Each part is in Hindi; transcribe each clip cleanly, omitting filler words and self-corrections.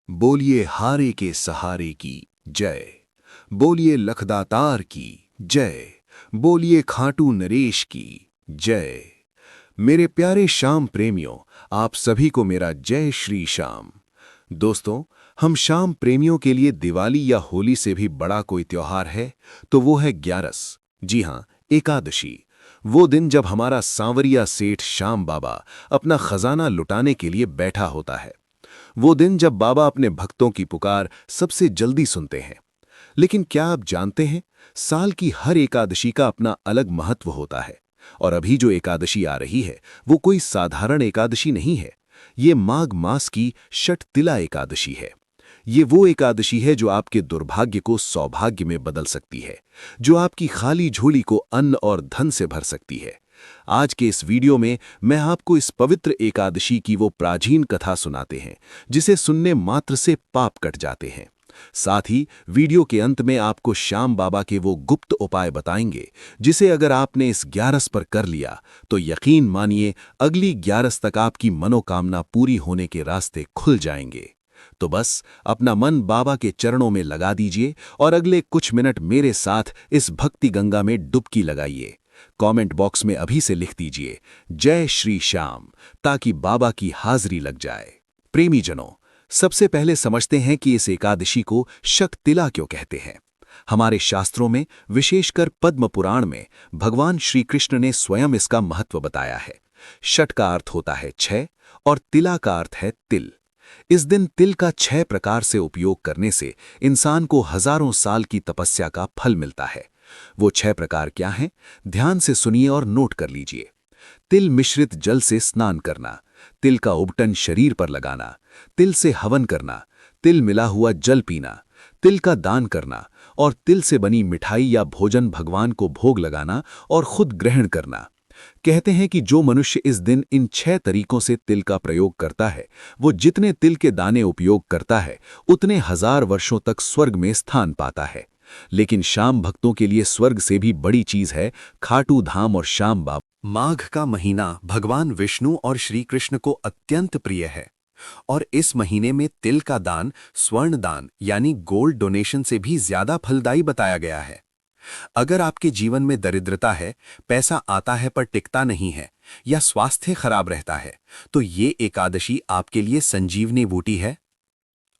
बोलिए हारे के सहारे की जय। बोलिए लखदातार की जय। बोलिए खाटू नरेश की जय। मेरे प्यारे श्याम प्रेमियों, आप सभी को मेरा जय श्री श्याम। दोस्तों, हम श्याम प्रेमियों के लिए दिवाली या होली से भी बड़ा कोई त्योहार है तो वो है ग्यारस। जी हां, एकादशी। वो दिन जब हमारा सांवरिया सेठ श्याम बाबा अपना खजाना लुटाने के लिए बैठा होता है। वो दिन जब बाबा अपने भक्तों की पुकार सबसे जल्दी सुनते हैं। लेकिन क्या आप जानते हैं, साल की हर एकादशी का अपना अलग महत्व होता है। और अभी जो एकादशी आ रही है वो कोई साधारण एकादशी नहीं है। ये माघ मास की षठ तिला एकादशी है। ये वो एकादशी है जो आपके दुर्भाग्य को सौभाग्य में बदल सकती है, जो आपकी खाली झोली को अन्न और धन से भर सकती है। आज के इस वीडियो में मैं आपको इस पवित्र एकादशी की वो प्राचीन कथा सुनाते हैं जिसे सुनने मात्र से पाप कट जाते हैं। साथ ही वीडियो के अंत में आपको श्याम बाबा के वो गुप्त उपाय बताएंगे जिसे अगर आपने इस ग्यारस पर कर लिया तो यकीन मानिए अगली ग्यारस तक आपकी मनोकामना पूरी होने के रास्ते खुल जाएंगे। तो बस अपना मन बाबा के चरणों में लगा दीजिए और अगले कुछ मिनट मेरे साथ इस भक्ति गंगा में डुबकी लगाइए। कमेंट बॉक्स में अभी से लिख दीजिए जय श्री श्याम, ताकि बाबा की हाजिरी लग जाए। प्रेमी जनों, सबसे पहले समझते हैं कि इस एकादशी को षठ तिला क्यों कहते हैं। हमारे शास्त्रों में, विशेषकर पद्म पुराण में, भगवान श्री कृष्ण ने स्वयं इसका महत्व बताया है। षठ का अर्थ होता है 6 और तिला का अर्थ है तिल। इस दिन तिल का 6 प्रकार से उपयोग करने से इंसान को हजारों साल की तपस्या का फल मिलता है। वो 6 प्रकार क्या हैं? ध्यान से सुनिए और नोट कर लीजिए। तिल मिश्रित जल से स्नान करना, तिल का उबटन शरीर पर लगाना, तिल से हवन करना, तिल मिला हुआ जल पीना, तिल का दान करना और तिल से बनी मिठाई या भोजन भगवान को भोग लगाना और खुद ग्रहण करना। कहते हैं कि जो मनुष्य इस दिन इन 6 तरीकों से तिल का प्रयोग करता है, वो जितने तिल के दाने उपयोग करता है उतने हजार वर्षों तक स्वर्ग में स्थान पाता है। लेकिन श्याम भक्तों के लिए स्वर्ग से भी बड़ी चीज है खाटू धाम और श्याम बाबा। माघ का महीना भगवान विष्णु और श्री कृष्ण को अत्यंत प्रिय है और इस महीने में तिल का दान स्वर्ण दान यानी गोल्ड डोनेशन से भी ज्यादा फलदायी बताया गया है। अगर आपके जीवन में दरिद्रता है, पैसा आता है पर टिकता नहीं है या स्वास्थ्य खराब रहता है, तो ये एकादशी आपके लिए संजीवनी बूटी है।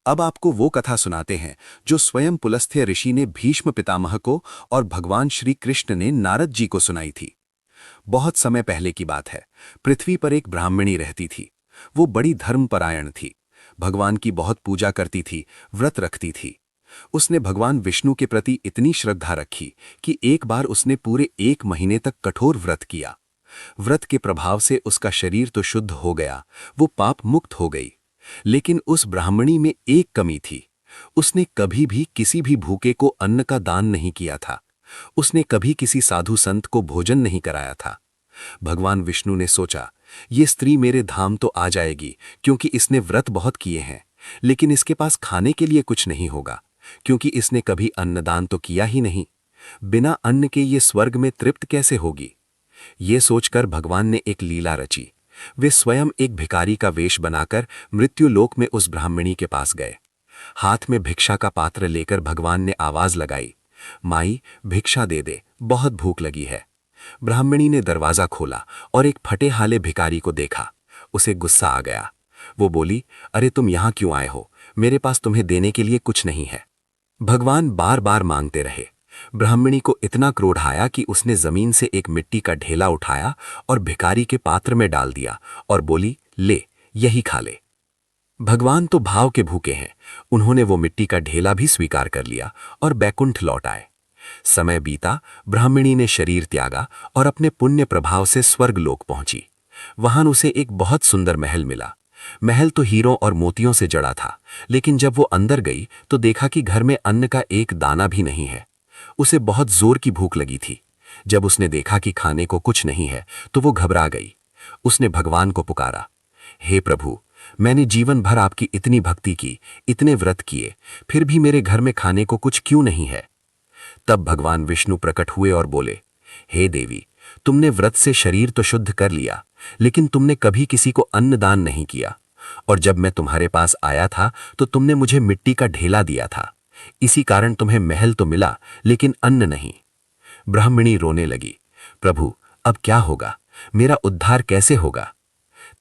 अब आपको वो कथा सुनाते हैं जो स्वयं पुलस्त्य ऋषि ने भीष्म पितामह को और भगवान श्री कृष्ण ने नारद जी को सुनाई थी। बहुत समय पहले की बात है। पृथ्वी पर एक ब्राह्मणी रहती थी। वो बड़ी धर्मपरायण थी, भगवान की बहुत पूजा करती थी, व्रत रखती थी। उसने भगवान विष्णु के प्रति इतनी श्रद्धा रखी कि एक बार उसने पूरे 1 महीने तक कठोर व्रत किया। व्रत के प्रभाव से उसका शरीर तो शुद्ध हो गया, वो पाप मुक्त हो गई। लेकिन उस ब्राह्मणी में एक कमी थी। उसने कभी भी किसी भी भूखे को अन्न का दान नहीं किया था। उसने कभी किसी साधु संत को भोजन नहीं कराया था। भगवान विष्णु ने सोचा, ये स्त्री मेरे धाम तो आ जाएगी क्योंकि इसने व्रत बहुत किए हैं, लेकिन इसके पास खाने के लिए कुछ नहीं होगा क्योंकि इसने कभी अन्नदान तो किया ही नहीं। बिना अन्न के ये स्वर्ग में तृप्त कैसे होगी? ये सोचकर भगवान ने एक लीला रची। वे स्वयं एक भिखारी का वेश बनाकर मृत्युलोक में उस ब्राह्मणी के पास गए। हाथ में भिक्षा का पात्र लेकर भगवान ने आवाज लगाई, माई भिक्षा दे दे, बहुत भूख लगी है। ब्राह्मणी ने दरवाजा खोला और एक फटे हाले भिखारी को देखा। उसे गुस्सा आ गया। वो बोली, अरे तुम यहां क्यों आए हो? मेरे पास तुम्हें देने के लिए कुछ नहीं है। भगवान बार बार मांगते रहे। ब्राह्मणी को इतना क्रोध आया कि उसने जमीन से एक मिट्टी का ढेला उठाया और भिखारी के पात्र में डाल दिया और बोली, ले यही खा ले। भगवान तो भाव के भूखे हैं। उन्होंने वो मिट्टी का ढेला भी स्वीकार कर लिया और बैकुंठ लौट आए। समय बीता, ब्राह्मणी ने शरीर त्यागा और अपने पुण्य प्रभाव से स्वर्ग लोक पहुंची। वहां उसे एक बहुत सुंदर महल मिला। महल तो हीरों और मोतियों से जड़ा था, लेकिन जब वो अंदर गई तो देखा कि घर में अन्न का एक दाना भी नहीं है। उसे बहुत जोर की भूख लगी थी। जब उसने देखा कि खाने को कुछ नहीं है तो वो घबरा गई। उसने भगवान को पुकारा, हे प्रभु, मैंने जीवन भर आपकी इतनी भक्ति की, इतने व्रत किए, फिर भी मेरे घर में खाने को कुछ क्यों नहीं है? तब भगवान विष्णु प्रकट हुए और बोले, हे देवी, तुमने व्रत से शरीर तो शुद्ध कर लिया, लेकिन तुमने कभी किसी को अन्न दान नहीं किया और जब मैं तुम्हारे पास आया था तो तुमने मुझे मिट्टी का ढेला दिया था। इसी कारण तुम्हें महल तो मिला लेकिन अन्न नहीं। ब्राह्मणी रोने लगी, प्रभु अब क्या होगा, मेरा उद्धार कैसे होगा?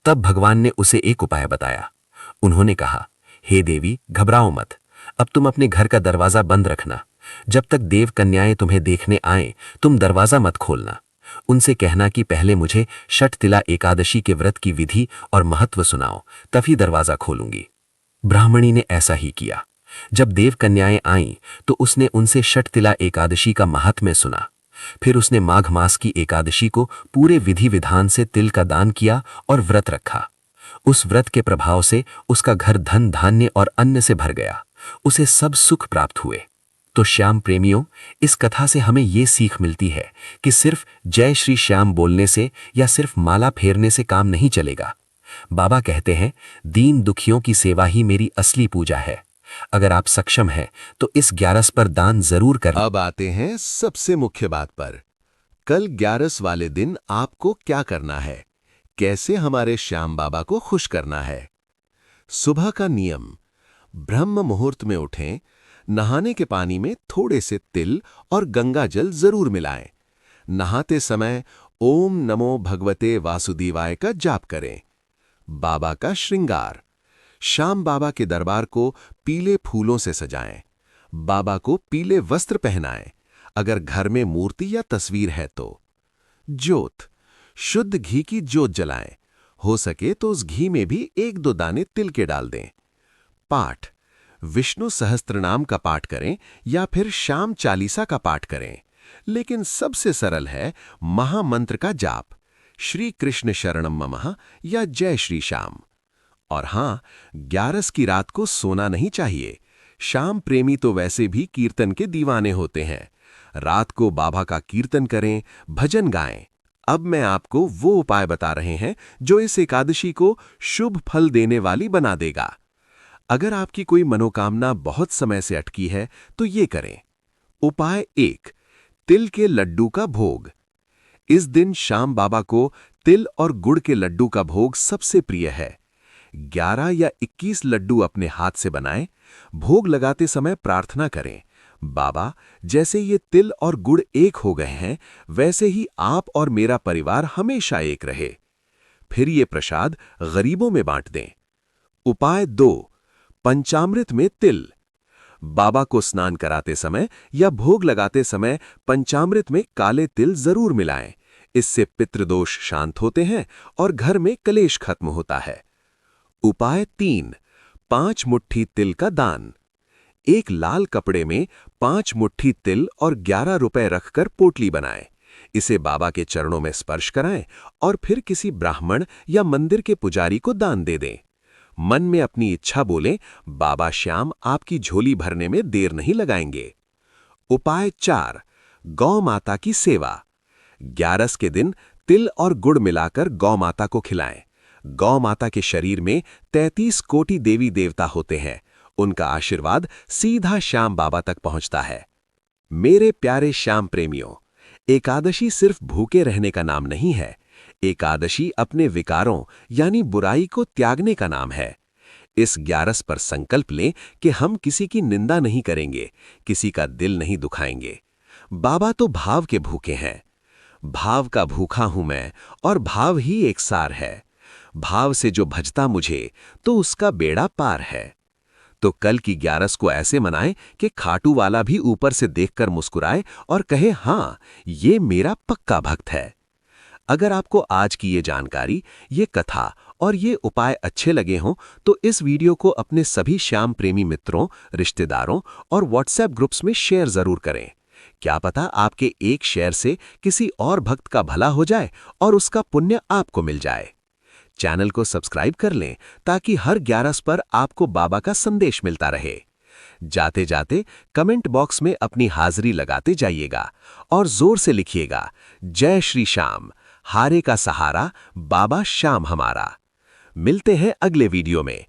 तब भगवान ने उसे एक उपाय बताया। उन्होंने कहा, हे देवी घबराओ मत, अब तुम अपने घर का दरवाजा बंद रखना। जब तक देव कन्याएं तुम्हें देखने आए तुम दरवाजा मत खोलना। उनसे कहना कि पहले मुझे षटतिला एकादशी के व्रत की विधि और महत्व सुनाओ, तभी दरवाजा खोलूंगी। ब्राह्मणी ने ऐसा ही किया। जब देव कन्याएं आईं तो उसने उनसे षटतिला एकादशी का महात्म्य सुना। फिर उसने माघ मास की एकादशी को पूरे विधि विधान से तिल का दान किया और व्रत रखा। उस व्रत के प्रभाव से उसका घर धन धान्य और अन्न से भर गया। उसे सब सुख प्राप्त हुए। तो श्याम प्रेमियों, इस कथा से हमें ये सीख मिलती है कि सिर्फ जय श्री श्याम बोलने से या सिर्फ माला फेरने से काम नहीं चलेगा। बाबा कहते हैं, दीन दुखियों की सेवा ही मेरी असली पूजा है। अगर आप सक्षम हैं तो इस 11 पर दान जरूर करें। अब आते हैं सबसे मुख्य बात पर। कल 11 वाले दिन आपको क्या करना है, कैसे हमारे श्याम बाबा को खुश करना है। सुबह का नियम, ब्रह्म मुहूर्त में उठें, नहाने के पानी में थोड़े से तिल और गंगा जल जरूर मिलाएं। नहाते समय ओम नमो भगवते वासुदेवाय का जाप करें। बाबा का श्रृंगार, श्याम बाबा के दरबार को पीले फूलों से सजाएं। बाबा को पीले वस्त्र पहनाएं, अगर घर में मूर्ति या तस्वीर है तो। ज्योत, शुद्ध घी की ज्योत जलाएं। हो सके तो उस घी में भी 1-2 दाने तिल के डाल दें। पाठ, विष्णु सहस्त्रनाम का पाठ करें या फिर श्याम चालीसा का पाठ करें, लेकिन सबसे सरल है महामंत्र का जाप, श्री कृष्ण शरणम ममः या जय श्री श्याम। और हां, 11 की रात को सोना नहीं चाहिए। श्याम प्रेमी तो वैसे भी कीर्तन के दीवाने होते हैं। रात को बाबा का कीर्तन करें, भजन गाएं। अब मैं आपको वो उपाय बता रहे हैं जो इस एकादशी को शुभ फल देने वाली बना देगा। अगर आपकी कोई मनोकामना बहुत समय से अटकी है तो ये करें। उपाय 1, तिल के लड्डू का भोग। इस दिन श्याम बाबा को तिल और गुड़ के लड्डू का भोग सबसे प्रिय है। 11 या 21 लड्डू अपने हाथ से बनाएं। भोग लगाते समय प्रार्थना करें, बाबा जैसे ये तिल और गुड़ एक हो गए हैं वैसे ही आप और मेरा परिवार हमेशा एक रहे। फिर ये प्रसाद गरीबों में बांट दें। उपाय 2, पंचामृत में तिल। बाबा को स्नान कराते समय या भोग लगाते समय पंचामृत में काले तिल जरूर मिलाएं। इससे पितृदोष शांत होते हैं और घर में कलेश खत्म होता है। उपाय 3, 5 मुट्ठी तिल का दान। एक लाल कपड़े में 5 मुट्ठी तिल और 11 रुपए रखकर पोटली बनाएं। इसे बाबा के चरणों में स्पर्श कराएं और फिर किसी ब्राह्मण या मंदिर के पुजारी को दान दे दें। मन में अपनी इच्छा बोलें, बाबा श्याम आपकी झोली भरने में देर नहीं लगाएंगे। उपाय 4, गौ माता की सेवा। 11 के दिन तिल और गुड़ मिलाकर गौ माता को खिलाएं। गौ माता के शरीर में 33 कोटि देवी देवता होते हैं। उनका आशीर्वाद सीधा श्याम बाबा तक पहुंचता है। मेरे प्यारे श्याम प्रेमियों, एकादशी सिर्फ भूखे रहने का नाम नहीं है। एकादशी अपने विकारों यानी बुराई को त्यागने का नाम है। इस 11 पर संकल्प लें कि हम किसी की निंदा नहीं करेंगे, किसी का दिल नहीं दुखाएंगे। बाबा तो भाव के भूखे हैं। भाव का भूखा हूं मैं और भाव ही एक सार है। भाव से जो भजता मुझे तो उसका बेड़ा पार है। तो कल की 11 को ऐसे मनाएं कि खाटू वाला भी ऊपर से देखकर मुस्कुराए और कहे, हाँ ये मेरा पक्का भक्त है। अगर आपको आज की ये जानकारी, ये कथा और ये उपाय अच्छे लगे हों तो इस वीडियो को अपने सभी श्याम प्रेमी मित्रों, रिश्तेदारों और व्हाट्सएप ग्रुप्स में शेयर जरूर करें। क्या पता आपके एक शेयर से किसी और भक्त का भला हो जाए और उसका पुण्य आपको मिल जाए। चैनल को सब्सक्राइब कर लें ताकि हर 11 पर आपको बाबा का संदेश मिलता रहे। जाते जाते कमेंट बॉक्स में अपनी हाजिरी लगाते जाइएगा और जोर से लिखिएगा, जय श्री श्याम, हारे का सहारा बाबा श्याम हमारा। मिलते हैं अगले वीडियो में।